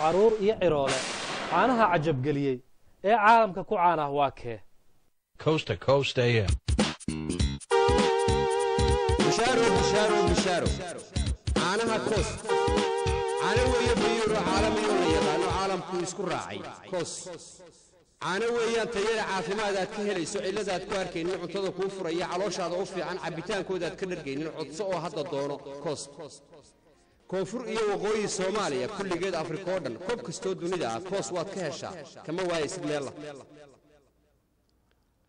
عرور iyo ciroole caanaha cajab galiyay ee caalamka ku caanaha waa kee Coast to Coast AM بشارو caanaha Coast caana weeye biyuro caalamiyo la yaqaan caalamku isku raacay Coast caana weeyaan tayada caafimaad aad ka helayso ciladaad ku arkaynin cuntada ku furaya calooshaada u fiican cabitaankooda aad ka dhargaynin codso oo hadda doono Coast koonfur iyo waqooyi Soomaaliya kulligeed Afrika oo dhan koob kasto dunida ah Coast waad ka heshaa kama waaysid meel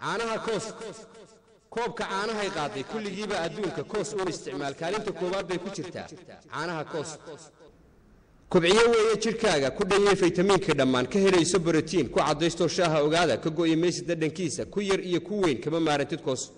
caanaha Coast koobka caanaha qaaday kulligiiba adduunka Coast oo isticmaal kaalinta koobaad bay ku jirtaa caanaha Coast kubciyo weeye jirkaaga ku dhayay fitamiinka dhammaan ka helayso borotiin ku cadaysto shaaha ogaada ka gooyay meesha dhadhankiisa ku yar iyo ku weyn kama maarantid Coast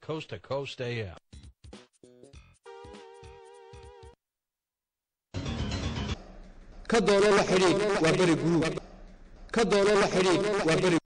Coast to Coast AM ka doono la xiriir waa bari group ka doono la xiriir waa bari